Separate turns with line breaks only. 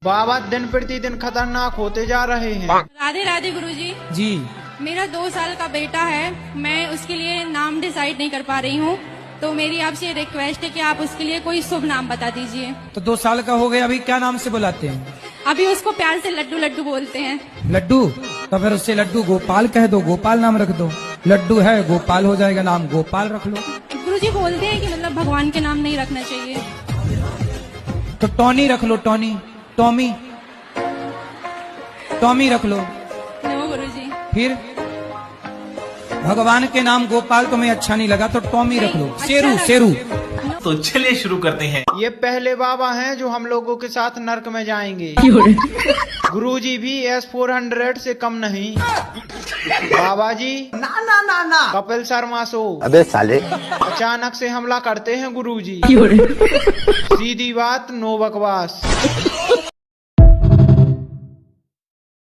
बाबा दिन प्रतिदिन खतरनाक होते जा रहे हैं।
राधे राधे गुरुजी।
जी।
मेरा 2 साल का बेटा है, मैं उसके लिए नाम डिसाइड नहीं कर पा रही हूँ, तो मेरी आपसे रिक्वेस्ट है कि आप उसके लिए कोई शुभ नाम बता दीजिए।
तो 2 साल का हो गया, अभी क्या नाम से बुलाते हैं?
अभी उसको प्यार से लड्डू लड्डू बोलते हैं।
लड्डू? तो फिर उससे लड्डू गोपाल कह दो, गोपाल नाम रख दो। लड्डू है गोपाल हो जाएगा, नाम गोपाल रख लो।
गुरुजी बोलते हैं कि मतलब भगवान के नाम नहीं रखना चाहिए।
तो टॉनी रख लो, टॉनी, टॉमी, टॉमी रख लो।
नो गुरुजी।
फिर भगवान के नाम गोपाल तुम्हें अच्छा नहीं लगा तो टॉमी रख लो।
अच्छा
शेरू,
लगा।
शेरू।
तो चलिए शुरू करते हैं।
ये पहले बाबा हैं जो हम लोगों के साथ नर्क में जाएंगे। गुरुजी भी S-400 से कम नहीं। बाबा जी
ना ना ना ना।
कपिल शर्मा शो।
अबे साले।
अचानक से हमला करते हैं गुरुजी। सीधी बात, नो बकवास।